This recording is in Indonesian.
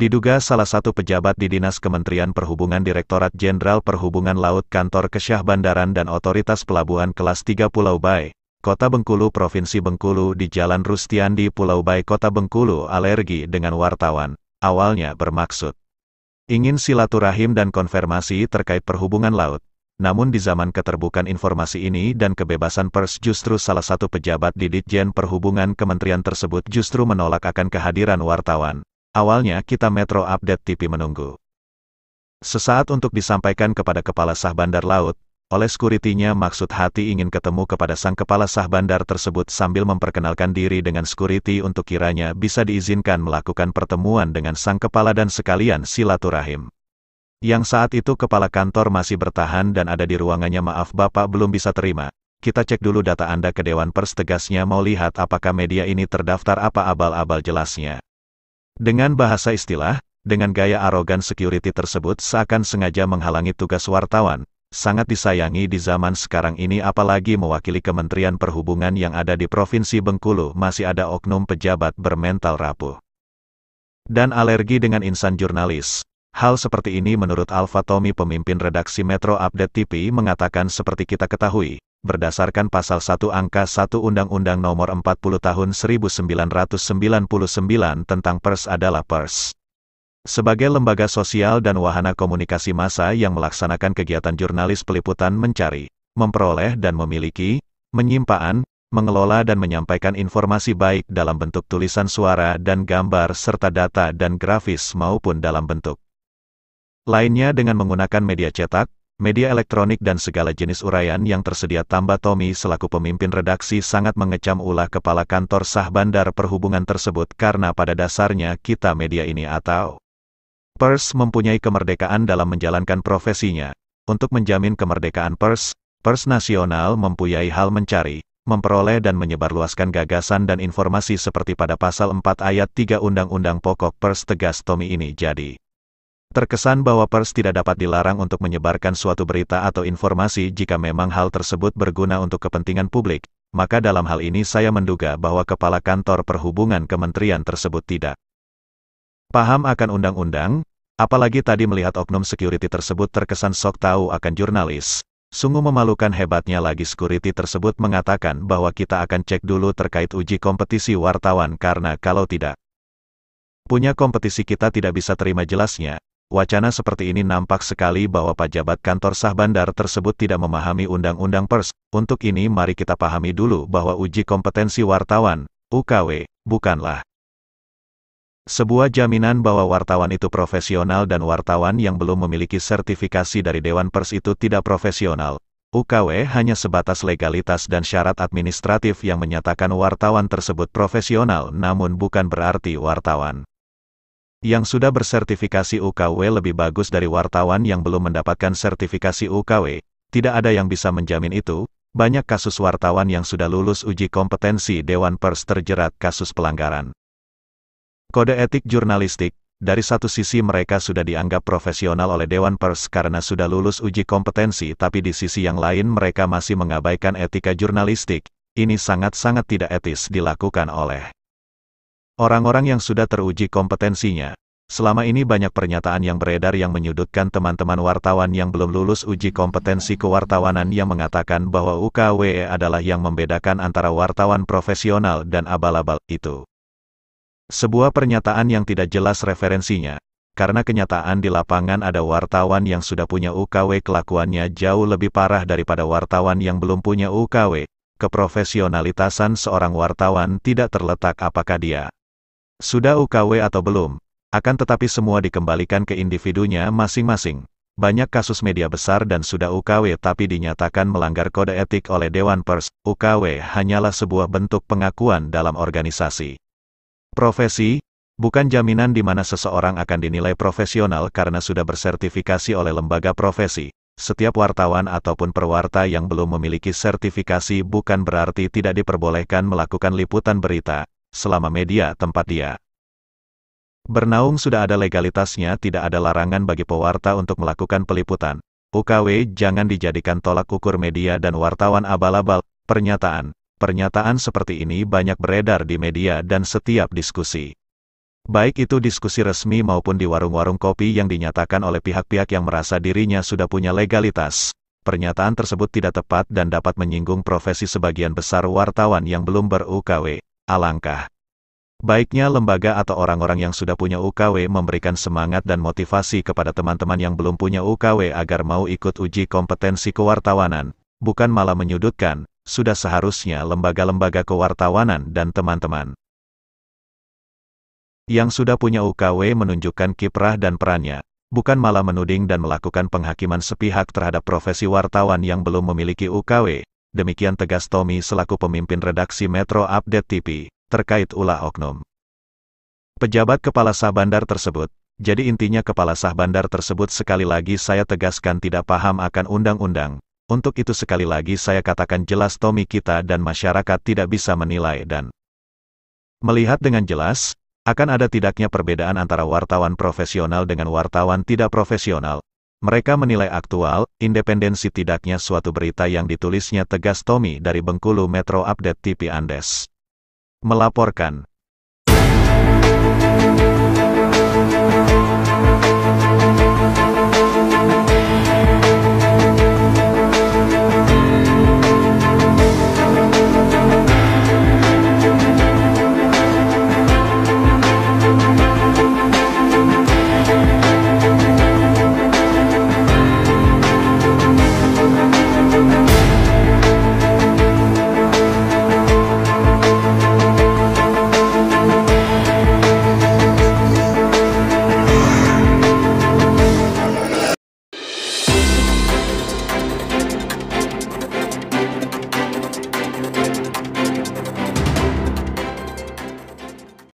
Diduga salah satu pejabat di Dinas Kementerian Perhubungan Direktorat Jenderal Perhubungan Laut Kantor Kesyah Bandaran dan Otoritas Pelabuhan Kelas 3 Pulau Bae, Kota Bengkulu Provinsi Bengkulu di Jalan Rustiandi Pulau Bae Kota Bengkulu alergi dengan wartawan. Awalnya bermaksud ingin silaturahim dan konfirmasi terkait perhubungan laut. Namun di zaman keterbukaan informasi ini dan kebebasan pers justru salah satu pejabat di Ditjen Perhubungan Kementerian tersebut justru menolak akan kehadiran wartawan. Awalnya kita Metro Update TV menunggu sesaat untuk disampaikan kepada Kepala Sah Bandar Laut, oleh sekuritinya maksud hati ingin ketemu kepada sang Kepala Sah Bandar tersebut sambil memperkenalkan diri dengan sekuriti untuk kiranya bisa diizinkan melakukan pertemuan dengan sang Kepala dan sekalian silaturahim. Yang saat itu Kepala Kantor masih bertahan dan ada di ruangannya. Maaf Bapak belum bisa terima, kita cek dulu data Anda ke Dewan Pers, tegasnya mau lihat apakah media ini terdaftar apa abal-abal jelasnya. Dengan bahasa istilah, dengan gaya arogan security tersebut seakan sengaja menghalangi tugas wartawan, sangat disayangi di zaman sekarang ini apalagi mewakili Kementerian Perhubungan yang ada di Provinsi Bengkulu masih ada oknum pejabat bermental rapuh dan alergi dengan insan jurnalis. Hal seperti ini menurut Alfa Tommy pemimpin redaksi Metro Update TV mengatakan seperti kita ketahui, berdasarkan Pasal 1 Angka 1 Undang-Undang Nomor 40 Tahun 1999 tentang pers adalah pers sebagai lembaga sosial dan wahana komunikasi massa yang melaksanakan kegiatan jurnalis peliputan mencari, memperoleh dan memiliki, menyimpan, mengelola dan menyampaikan informasi baik dalam bentuk tulisan suara dan gambar serta data dan grafis maupun dalam bentuk lainnya dengan menggunakan media cetak, media elektronik dan segala jenis uraian yang tersedia. Tambah Tommy selaku pemimpin redaksi sangat mengecam ulah Kepala Kantor Sah Bandar Perhubungan tersebut karena pada dasarnya kita media ini atau pers mempunyai kemerdekaan dalam menjalankan profesinya. Untuk menjamin kemerdekaan pers nasional mempunyai hal mencari, memperoleh dan menyebarluaskan gagasan dan informasi seperti pada Pasal 4 Ayat 3 Undang-Undang Pokok Pers, tegas Tommy ini. Jadi terkesan bahwa pers tidak dapat dilarang untuk menyebarkan suatu berita atau informasi jika memang hal tersebut berguna untuk kepentingan publik, maka dalam hal ini saya menduga bahwa Kepala Kantor Perhubungan Kementerian tersebut tidak paham akan undang-undang, apalagi tadi melihat oknum security tersebut terkesan sok tahu akan jurnalis. Sungguh memalukan. Hebatnya lagi security tersebut mengatakan bahwa kita akan cek dulu terkait uji kompetisi wartawan karena kalau tidak punya kompetisi kita tidak bisa terima. Jelasnya, wacana seperti ini nampak sekali bahwa pejabat kantor Sah Bandar tersebut tidak memahami undang-undang pers. Untuk ini mari kita pahami dulu bahwa uji kompetensi wartawan, UKW, bukanlah sebuah jaminan bahwa wartawan itu profesional dan wartawan yang belum memiliki sertifikasi dari Dewan Pers itu tidak profesional. UKW hanya sebatas legalitas dan syarat administratif yang menyatakan wartawan tersebut profesional, namun bukan berarti wartawan yang sudah bersertifikasi UKW lebih bagus dari wartawan yang belum mendapatkan sertifikasi UKW. Tidak ada yang bisa menjamin itu. Banyak kasus wartawan yang sudah lulus uji kompetensi Dewan Pers terjerat kasus pelanggaran kode etik jurnalistik. Dari satu sisi mereka sudah dianggap profesional oleh Dewan Pers karena sudah lulus uji kompetensi, tapi di sisi yang lain mereka masih mengabaikan etika jurnalistik. Ini sangat-sangat tidak etis dilakukan oleh orang-orang yang sudah teruji kompetensinya. Selama ini banyak pernyataan yang beredar yang menyudutkan teman-teman wartawan yang belum lulus uji kompetensi kewartawanan yang mengatakan bahwa UKW adalah yang membedakan antara wartawan profesional dan abal-abal. Itu sebuah pernyataan yang tidak jelas referensinya. Karena kenyataan di lapangan ada wartawan yang sudah punya UKW kelakuannya jauh lebih parah daripada wartawan yang belum punya UKW. Keprofesionalitasan seorang wartawan tidak terletak apakah dia sudah UKW atau belum, akan tetapi semua dikembalikan ke individunya masing-masing. Banyak kasus media besar dan sudah UKW tapi dinyatakan melanggar kode etik oleh Dewan Pers. UKW hanyalah sebuah bentuk pengakuan dalam organisasi profesi, bukan jaminan di mana seseorang akan dinilai profesional karena sudah bersertifikasi oleh lembaga profesi. Setiap wartawan ataupun perwarta yang belum memiliki sertifikasi bukan berarti tidak diperbolehkan melakukan liputan berita, selama media tempat dia bernaung sudah ada legalitasnya. Tidak ada larangan bagi pewarta untuk melakukan peliputan. UKW jangan dijadikan tolak ukur media dan wartawan abal-abal. Pernyataan seperti ini banyak beredar di media dan setiap diskusi Baik itu diskusi resmi maupun di warung-warung kopi yang dinyatakan oleh pihak-pihak yang merasa dirinya sudah punya legalitas. Pernyataan tersebut tidak tepat dan dapat menyinggung profesi sebagian besar wartawan yang belum ber-UKW. Alangkah baiknya lembaga atau orang-orang yang sudah punya UKW memberikan semangat dan motivasi kepada teman-teman yang belum punya UKW agar mau ikut uji kompetensi kewartawanan, bukan malah menyudutkan. Sudah seharusnya lembaga-lembaga kewartawanan dan teman-teman yang sudah punya UKW menunjukkan kiprah dan perannya, bukan malah menuding dan melakukan penghakiman sepihak terhadap profesi wartawan yang belum memiliki UKW. Demikian tegas Tommy selaku pemimpin redaksi Metro Update TV, terkait ulah oknum pejabat kepala Sah Bandar tersebut. Jadi intinya kepala Sah Bandar tersebut sekali lagi saya tegaskan tidak paham akan undang-undang. Untuk itu sekali lagi saya katakan jelas Tommy kita dan masyarakat tidak bisa menilai dan melihat dengan jelas, akan ada tidaknya perbedaan antara wartawan profesional dengan wartawan tidak profesional. Mereka menilai aktual, independensi tidaknya suatu berita yang ditulisnya tegas Tommy dari Bengkulu Metro Update TV Andes melaporkan.